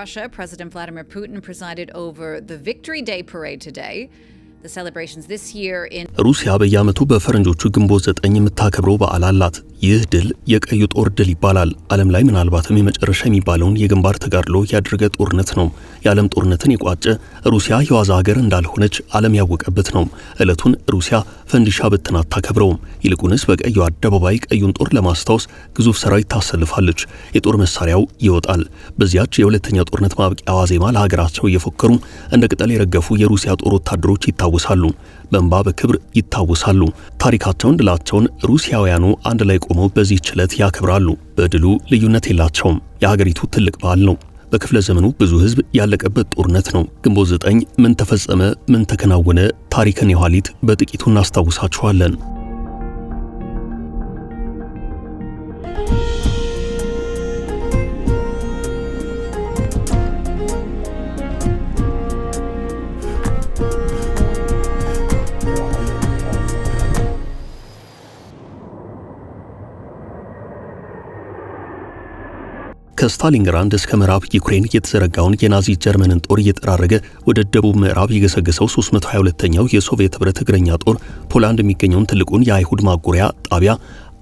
Russia, President Vladimir Putin presided over the Victory Day parade today. The celebrations this year in ሩሲያ በየዓመቱ በፈረንጆቹ ግንቦት 9 የምታከብረው በዓል አላት። ይህ ድል የቀዩ ጦር ድል ይባላል። ዓለም ላይ ምናልባትም የመጨረሻ የሚባለውን የግንባር ተጋድሎ ያደረገ ጦርነት ነው። የዓለም ጦርነትን የቋጨ ሩሲያ የዋዛ ሀገር እንዳልሆነች ዓለም ያወቀበት ነው። ዕለቱን ሩሲያ ፈንዲሻ በትና አታከብረውም። ይልቁንስ በቀዩ አደባባይ ቀዩን ጦር ለማስታወስ ግዙፍ ሰራዊት ታሰልፋለች። የጦር መሳሪያው ይወጣል። በዚያች የሁለተኛ ጦርነት ማብቂያ ዋዜማ ለሀገራቸው እየፎከሩ እንደ ቅጠል የረገፉ የሩሲያ ጦር ወታደሮች ይታወሳሉ። በእንባ በክብር ይታወሳሉ። ታሪካቸውን ድላቸውን ሩሲያውያኑ አንድ ላይ ቆመው በዚህ ችለት ያከብራሉ። በድሉ ልዩነት የላቸውም። የሀገሪቱ ትልቅ በዓል ነው። በክፍለ ዘመኑ ብዙ ሕዝብ ያለቀበት ጦርነት ነው። ግንቦት 9 ምን ተፈጸመ? ምን ተከናወነ? ታሪክን የኋሊት በጥቂቱ እናስታውሳችኋለን። ከስታሊንግራንድ እስከ ምዕራብ ዩክሬን የተዘረጋውን የናዚ ጀርመንን ጦር እየጠራረገ ወደ ደቡብ ምዕራብ የገሰገሰው 322ኛው የሶቪየት ህብረት እግረኛ ጦር ፖላንድ የሚገኘውን ትልቁን የአይሁድ ማጎሪያ ጣቢያ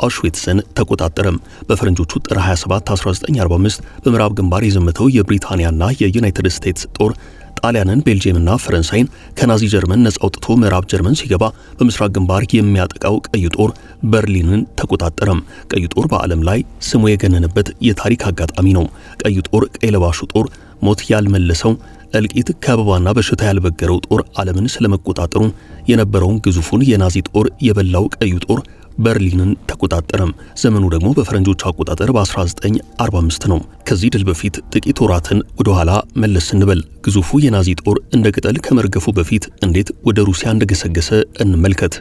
አውሽዊትስን ተቆጣጠረም። በፈረንጆቹ ጥር 27 1945 በምዕራብ ግንባር የዘመተው የብሪታንያና የዩናይትድ ስቴትስ ጦር ጣሊያንን፣ ቤልጂየምና ፈረንሳይን ከናዚ ጀርመን ነጻ አውጥቶ ምዕራብ ጀርመን ሲገባ በምስራቅ ግንባር የሚያጠቃው ቀዩ ጦር በርሊንን ተቆጣጠረም። ቀዩ ጦር በዓለም ላይ ስሙ የገነነበት የታሪክ አጋጣሚ ነው። ቀዩ ጦር ቀይ ለባሹ ጦር ሞት ያልመለሰው እልቂት ከበባና በሽታ ያልበገረው ጦር ዓለምን ስለመቆጣጠሩ የነበረውን ግዙፉን የናዚ ጦር የበላው ቀዩ ጦር በርሊንን ተቆጣጠረም። ዘመኑ ደግሞ በፈረንጆቹ አቆጣጠር በ1945 ነው። ከዚህ ድል በፊት ጥቂት ወራትን ወደ ኋላ መለስ እንበል። ግዙፉ የናዚ ጦር እንደ ቅጠል ከመርገፉ በፊት እንዴት ወደ ሩሲያ እንደገሰገሰ እንመልከት።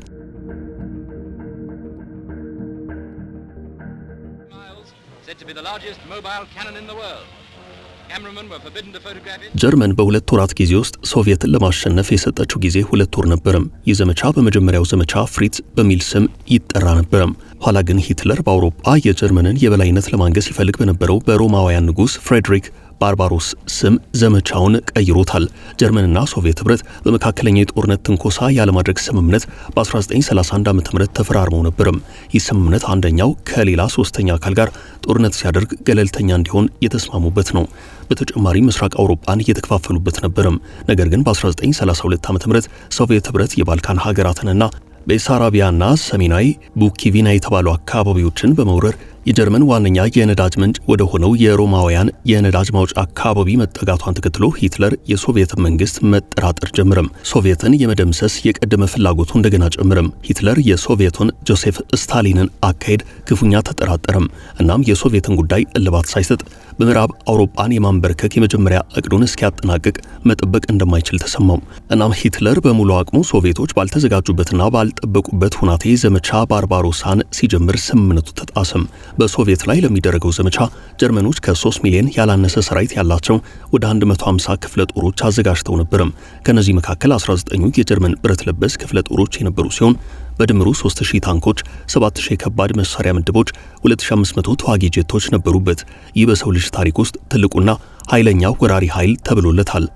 ጀርመን በሁለት ወራት ጊዜ ውስጥ ሶቪየትን ለማሸነፍ የሰጠችው ጊዜ 2 ወር ነበርም። ይህ ዘመቻ በመጀመሪያው ዘመቻ ፍሪትዝ በሚል ስም ይጠራ ነበርም። ኋላ ግን ሂትለር በአውሮፓ የጀርመንን የበላይነት ለማንገስ ይፈልግ በነበረው በሮማውያን ንጉስ ፍሬድሪክ ባርባሮስ ስም ዘመቻውን ቀይሮታል። ጀርመንና ሶቪየት ህብረት በመካከለኛው የጦርነት ትንኮሳ ያለማድረግ ስምምነት በ1931 ዓ.ም ተፈራርመው ነበርም። ይህ ስምምነት አንደኛው ከሌላ ሶስተኛ አካል ጋር ጦርነት ሲያደርግ ገለልተኛ እንዲሆን የተስማሙበት ነው። በተጨማሪ ምስራቅ አውሮፓን እየተከፋፈሉበት ነበርም። ነገር ግን በ1932 ዓ.ም ሶቪየት ህብረት የባልካን ሀገራትንና በሳራቢያና ሰሜናዊ ቡኪቪና የተባሉ አካባቢዎችን በመውረር የጀርመን ዋነኛ የነዳጅ ምንጭ ወደ ሆነው የሮማውያን የነዳጅ ማውጫ አካባቢ መጠጋቷን ተከትሎ ሂትለር የሶቪየት መንግስት መጠራጠር ጀመረም። ሶቪየትን የመደምሰስ የቀደመ ፍላጎቱ እንደገና ጨመረም። ሂትለር የሶቪየቱን ጆሴፍ ስታሊንን አካሄድ ክፉኛ ተጠራጠረም። እናም የሶቪየትን ጉዳይ እልባት ሳይሰጥ በምዕራብ አውሮፓን የማንበርከክ የመጀመሪያ እቅዱን እስኪያጠናቅቅ መጠበቅ እንደማይችል ተሰማው። እናም ሂትለር በሙሉ አቅሙ ሶቪየቶች ባልተዘጋጁበትና ባልጠበቁበት ሁናቴ ዘመቻ ባርባሮሳን ሲጀምር ስምምነቱ ተጣሰም። በሶቪየት ላይ ለሚደረገው ዘመቻ ጀርመኖች ከ3 ሚሊዮን ያላነሰ ሰራዊት ያላቸው ወደ 150 ክፍለ ጦሮች አዘጋጅተው ነበርም። ከነዚህ መካከል 19ኙ የጀርመን ብረት ለበስ ክፍለ ጦሮች የነበሩ ሲሆን በድምሩ 3000 ታንኮች፣ 7000 ከባድ መሳሪያ ምድቦች፣ 2500 ተዋጊ ጄቶች ነበሩበት። ይህ በሰው ልጅ ታሪክ ውስጥ ትልቁና ኃይለኛው ወራሪ ኃይል ተብሎለታል።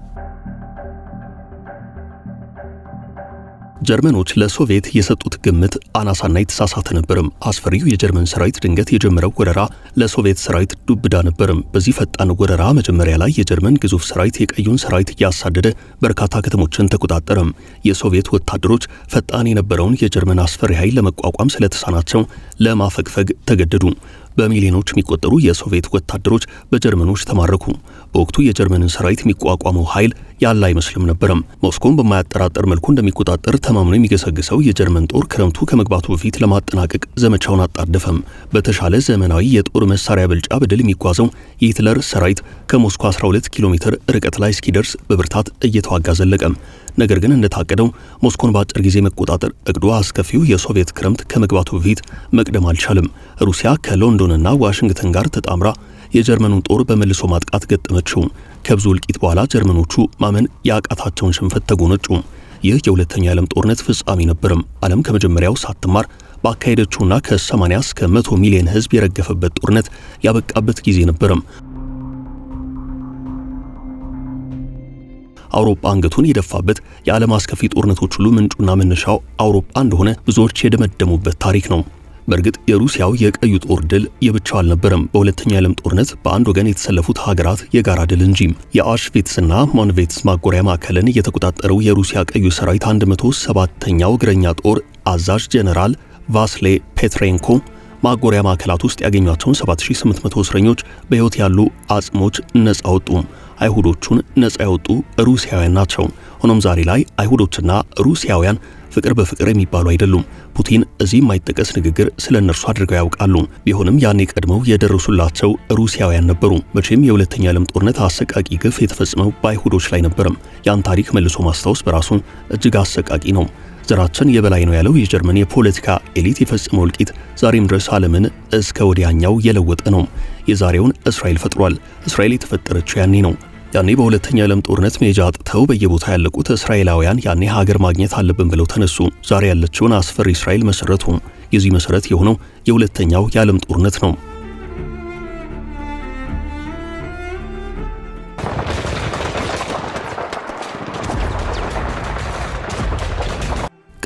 ጀርመኖች ለሶቪየት የሰጡት ግምት አናሳና የተሳሳተ ነበርም። አስፈሪው የጀርመን ሰራዊት ድንገት የጀመረው ወረራ ለሶቪየት ሰራዊት ዱብዳ ነበርም። በዚህ ፈጣን ወረራ መጀመሪያ ላይ የጀርመን ግዙፍ ሰራዊት የቀዩን ሰራዊት እያሳደደ በርካታ ከተሞችን ተቆጣጠረም። የሶቪየት ወታደሮች ፈጣን የነበረውን የጀርመን አስፈሪ ኃይል ለመቋቋም ስለተሳናቸው ለማፈግፈግ ተገደዱ። በሚሊዮኖች የሚቆጠሩ የሶቪየት ወታደሮች በጀርመኖች ተማረኩ። በወቅቱ የጀርመንን ሰራዊት የሚቋቋመው ኃይል ያለ አይመስልም ነበርም። ሞስኮን በማያጠራጥር መልኩ እንደሚቆጣጠር ተማምኖ የሚገሰግሰው የጀርመን ጦር ክረምቱ ከመግባቱ በፊት ለማጠናቀቅ ዘመቻውን አጣደፈም። በተሻለ ዘመናዊ የጦር መሳሪያ ብልጫ በድል የሚጓዘው የሂትለር ሰራዊት ከሞስኮ 12 ኪሎ ሜትር ርቀት ላይ እስኪደርስ በብርታት እየተዋጋ ዘለቀም። ነገር ግን እንደታቀደው ሞስኮን በአጭር ጊዜ መቆጣጠር እቅዱ አስከፊው የሶቪየት ክረምት ከመግባቱ በፊት መቅደም አልቻለም። ሩሲያ ከሎንዶንና ዋሽንግተን ጋር ተጣምራ የጀርመኑን ጦር በመልሶ ማጥቃት ገጠመችው። ከብዙ እልቂት በኋላ ጀርመኖቹ ማመን ያቃታቸውን ሽንፈት ተጎነጩ። ይህ የሁለተኛው ዓለም ጦርነት ፍጻሜ ነበርም። ዓለም ከመጀመሪያው ሳትማር ባካሄደችውና ከ80 እስከ 100 ሚሊዮን ሕዝብ የረገፈበት ጦርነት ያበቃበት ጊዜ ነበርም። አውሮፓ አንገቱን የደፋበት የዓለም አስከፊ ጦርነቶች ሁሉ ምንጩና መነሻው አውሮፓ እንደሆነ ብዙዎች የደመደሙበት ታሪክ ነው። በእርግጥ የሩሲያው የቀዩ ጦር ድል የብቻው አልነበረም። በሁለተኛው የዓለም ጦርነት በአንድ ወገን የተሰለፉት ሀገራት የጋራ ድል እንጂ። የአውሽቪትስና ሞንቬትስ ማጎሪያ ማዕከልን የተቆጣጠረው የሩሲያ ቀዩ ሰራዊት 107ኛው እግረኛ ጦር አዛዥ ጄኔራል ቫስሌ ፔትሬንኮ ማጎሪያ ማዕከላት ውስጥ ያገኟቸውን 7800 እስረኞች በሕይወት ያሉ አጽሞች ነጻ አወጡ። አይሁዶቹን ነጻ ያወጡ ሩሲያውያን ናቸው። ሆኖም ዛሬ ላይ አይሁዶችና ሩሲያውያን ፍቅር በፍቅር የሚባሉ አይደሉም። ፑቲን እዚህ የማይጠቀስ ንግግር ስለ እነርሱ አድርገው ያውቃሉ። ቢሆንም ያኔ ቀድመው የደረሱላቸው ሩሲያውያን ነበሩ። መቼም የሁለተኛ ዓለም ጦርነት አሰቃቂ ግፍ የተፈጸመው በአይሁዶች ላይ ነበርም። ያን ታሪክ መልሶ ማስታወስ በራሱ እጅግ አሰቃቂ ነው። ዘራችን የበላይ ነው ያለው የጀርመን የፖለቲካ ኤሊት የፈጸመው እልቂት ዛሬም ድረስ ዓለምን እስከ ወዲያኛው የለወጠ ነው። የዛሬውን እስራኤል ፈጥሯል። እስራኤል የተፈጠረችው ያኔ ነው። ያኔ በሁለተኛ ዓለም ጦርነት ሜጃ አጥተው በየቦታው ያለቁት እስራኤላውያን ያኔ ሀገር ማግኘት አለብን ብለው ተነሱ። ዛሬ ያለችውን አስፈሪ እስራኤል መሰረቱ። የዚህ መሰረት የሆነው የሁለተኛው የዓለም ጦርነት ነው።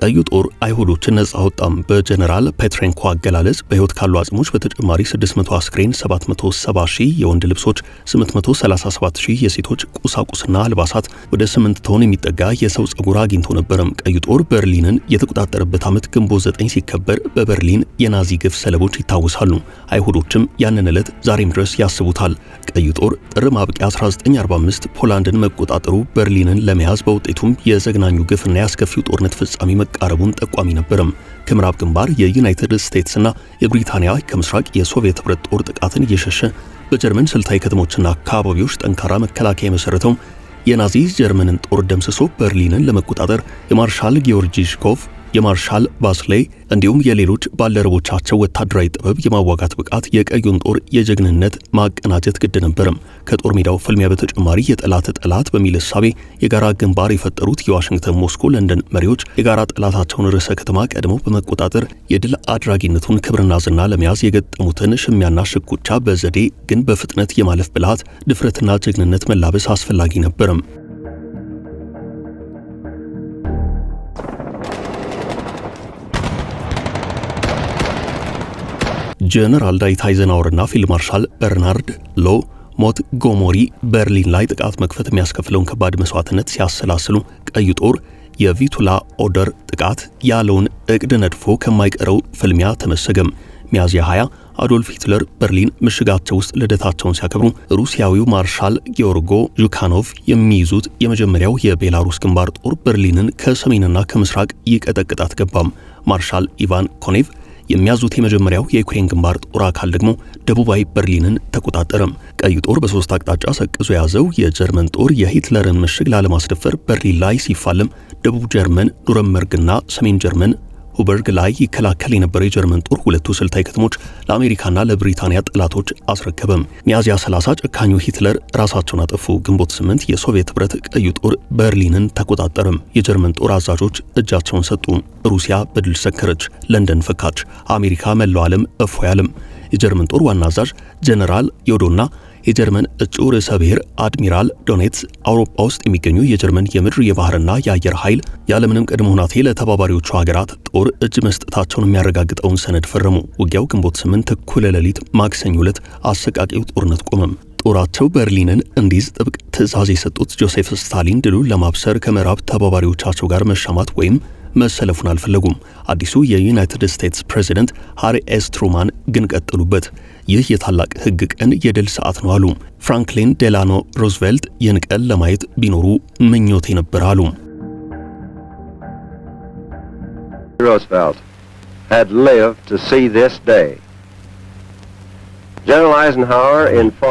ቀዩ ጦር አይሁዶችን ነጻ አወጣም። በጀነራል ፔትሬንኮ አገላለጽ በሕይወት ካሉ አጽሞች በተጨማሪ 600 አስክሬን፣ 770 ሺህ የወንድ ልብሶች፣ 837 ሺህ የሴቶች ቁሳቁስና አልባሳት፣ ወደ 8 ቶን የሚጠጋ የሰው ጸጉር አግኝቶ ነበረም። ቀዩ ጦር በርሊንን የተቆጣጠረበት ዓመት ግንቦት 9 ሲከበር በበርሊን የናዚ ግፍ ሰለቦች ይታወሳሉ። አይሁዶችም ያንን ዕለት ዛሬም ድረስ ያስቡታል። ቀዩ ጦር ጥር ማብቂያ 1945 ፖላንድን መቆጣጠሩ በርሊንን ለመያዝ በውጤቱም የዘግናኙ ግፍና ያስከፊው ጦርነት ፍጻሜ መቃረቡን ጠቋሚ ነበርም። ከምዕራብ ግንባር የዩናይትድ ስቴትስና የብሪታንያ ከምስራቅ የሶቪየት ህብረት ጦር ጥቃትን እየሸሸ በጀርመን ስልታዊ ከተሞችና አካባቢዎች ጠንካራ መከላከያ የመሰረተው የናዚ ጀርመንን ጦር ደምስሶ በርሊንን ለመቆጣጠር የማርሻል ጊዮርጊሽኮቭ፣ የማርሻል ቫስሌ እንዲሁም የሌሎች ባልደረቦቻቸው ወታደራዊ ጥበብ የማዋጋት ብቃት የቀዩን ጦር የጀግንነት ማቀናጀት ግድ ነበርም። ከጦር ሜዳው ፍልሚያ በተጨማሪ የጠላት በሚል እሳቤ የጋራ ግንባር የፈጠሩት የዋሽንግተን፣ ሞስኮ፣ ለንደን መሪዎች የጋራ ጠላታቸውን ርዕሰ ከተማ ቀድመው በመቆጣጠር የድል አድራጊነቱን ክብርና ዝና ለመያዝ የገጠሙትን ሽሚያና ሽኩቻ በዘዴ ግን በፍጥነት የማለፍ ብልሃት፣ ድፍረትና ጀግንነት መላበስ አስፈላጊ ነበርም። ጀነራል ዳዊት አይዘናወርና ፊልድ ማርሻል በርናርድ ሎ ሞንትጎመሪ በርሊን ላይ ጥቃት መክፈት የሚያስከፍለውን ከባድ መስዋዕትነት ሲያሰላስሉ ቀዩ ጦር የቪቱላ ኦርደር ጥቃት ያለውን እቅድ ነድፎ ከማይቀረው ፍልሚያ ተመሰገም። ሚያዝያ 20 አዶልፍ ሂትለር በርሊን ምሽጋቸው ውስጥ ልደታቸውን ሲያከብሩ ሩሲያዊው ማርሻል ጊዮርጎ ዡካኖቭ የሚይዙት የመጀመሪያው የቤላሩስ ግንባር ጦር በርሊንን ከሰሜንና ከምስራቅ ይቀጠቅጣት ገባም። ማርሻል ኢቫን ኮኔቭ የሚያዙት የመጀመሪያው የዩክሬን ግንባር ጦር አካል ደግሞ ደቡባዊ በርሊንን ተቆጣጠረም። ቀዩ ጦር በሶስት አቅጣጫ ሰቅዞ የያዘው የጀርመን ጦር የሂትለርን ምሽግ ላለማስደፈር በርሊን ላይ ሲፋለም፣ ደቡብ ጀርመን ኑረምበርግና ሰሜን ጀርመን ሁበርግ ላይ ይከላከል የነበረው የጀርመን ጦር ሁለቱ ስልታዊ ከተሞች ለአሜሪካና ለብሪታንያ ጠላቶች አስረከበም። ሚያዝያ 30 ጨካኙ ሂትለር ራሳቸውን አጠፉ። ግንቦት 8 የሶቪየት ህብረት ቀዩ ጦር በርሊንን ተቆጣጠረም። የጀርመን ጦር አዛዦች እጃቸውን ሰጡ። ሩሲያ በድል ሰከረች። ለንደን ፈካች። አሜሪካ መላው ዓለም እፎይ አለም። የጀርመን ጦር ዋና አዛዥ ጀነራል ዮዶና የጀርመን እጩ ርዕሰ ብሔር አድሚራል ዶኔትስ አውሮፓ ውስጥ የሚገኙ የጀርመን የምድር የባህርና የአየር ኃይል ያለምንም ቅድመ ሁናቴ ለተባባሪዎቹ ሀገራት ጦር እጅ መስጠታቸውን የሚያረጋግጠውን ሰነድ ፈረሙ። ውጊያው ግንቦት 8 እኩለ ሌሊት ማክሰኞ ዕለት አሰቃቂው ጦርነት ቆመም። ጦራቸው በርሊንን እንዲይዝ ጥብቅ ትዕዛዝ የሰጡት ጆሴፍ ስታሊን ድሉን ለማብሰር ከምዕራብ ተባባሪዎቻቸው ጋር መሻማት ወይም መሰለፉን አልፈለጉም። አዲሱ የዩናይትድ ስቴትስ ፕሬዚደንት ሃሪ ኤስ ትሩማን ግን ቀጠሉበት። ይህ የታላቅ ሕግ ቀን የድል ሰዓት ነው አሉ። ፍራንክሊን ዴላኖ ሩዝቬልት ይህን ቀን ለማየት ቢኖሩ ምኞቴ ነበር አሉ። Roosevelt had lived to see this day.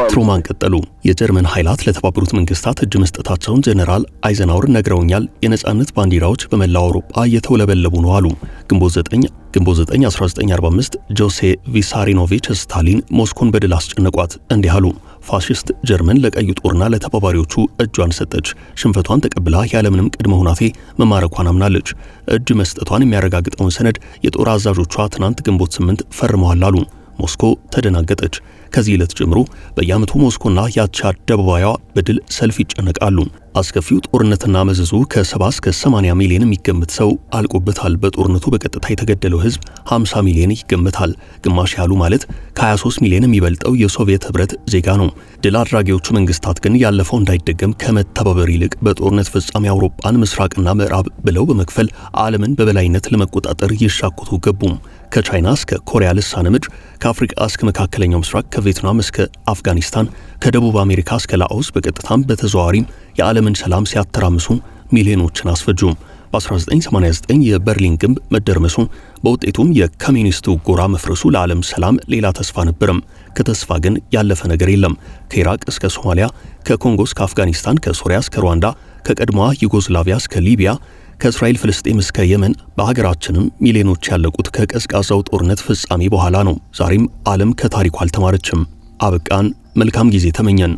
ትሩማን ቀጠሉ። የጀርመን ኃይላት ለተባበሩት መንግስታት እጅ መስጠታቸውን ጀነራል አይዘናወር ነግረውኛል። የነጻነት ባንዲራዎች በመላው አውሮፓ እየተውለበለቡ ነው አሉ። ግንቦት 9 1945 ጆሴ ቪሳሪኖቪች ስታሊን ሞስኮን በድል አስጨነቋት። እንዲህ አሉ። ፋሺስት ጀርመን ለቀዩ ጦርና ለተባባሪዎቹ እጇን ሰጠች። ሽንፈቷን ተቀብላ ያለምንም ቅድመ ሁናቴ መማረኳን አምናለች። እጅ መስጠቷን የሚያረጋግጠውን ሰነድ የጦር አዛዦቿ ትናንት ግንቦት 8 ፈርመዋል አሉ። ሞስኮ ተደናገጠች። ከዚህ ዕለት ጀምሮ በየዓመቱ ሞስኮና ያቻ ደቡባዊዋ በድል ሰልፍ ይጨነቃሉ። አስከፊው ጦርነትና መዘዙ ከ70 እስከ 80 ሚሊዮን የሚገመት ሰው አልቆበታል። በጦርነቱ በቀጥታ የተገደለው ህዝብ 50 ሚሊዮን ይገመታል። ግማሽ ያሉ ማለት ከ23 ሚሊዮን የሚበልጠው የሶቪየት ህብረት ዜጋ ነው። ድል አድራጊዎቹ መንግስታት ግን ያለፈው እንዳይደገም ከመተባበር ይልቅ በጦርነት ፍጻሜ አውሮፓን ምስራቅና ምዕራብ ብለው በመክፈል ዓለምን በበላይነት ለመቆጣጠር ይሻኩቱ ገቡም። ከቻይና እስከ ኮሪያ ልሳነ ምድር፣ ከአፍሪካ እስከ መካከለኛው ምስራቅ፣ ከቪየትናም እስከ አፍጋኒስታን፣ ከደቡብ አሜሪካ እስከ ላኦስ በቀጥታም በተዘዋዋሪም የዓለምን ሰላም ሲያተራምሱ ሚሊዮኖችን አስፈጁም። በ1989 የበርሊን ግንብ መደርመሱ በውጤቱም የኮሚኒስቱ ጎራ መፍረሱ ለዓለም ሰላም ሌላ ተስፋ ነበረም። ከተስፋ ግን ያለፈ ነገር የለም። ከኢራቅ እስከ ሶማሊያ፣ ከኮንጎ እስከ አፍጋኒስታን፣ ከሶሪያ እስከ ሩዋንዳ፣ ከቀድሞዋ ዩጎዝላቪያ እስከ ሊቢያ፣ ከእስራኤል ፍልስጤም እስከ የመን በሀገራችንም ሚሊዮኖች ያለቁት ከቀዝቃዛው ጦርነት ፍጻሜ በኋላ ነው። ዛሬም ዓለም ከታሪኩ አልተማረችም። አበቃን። መልካም ጊዜ ተመኘን።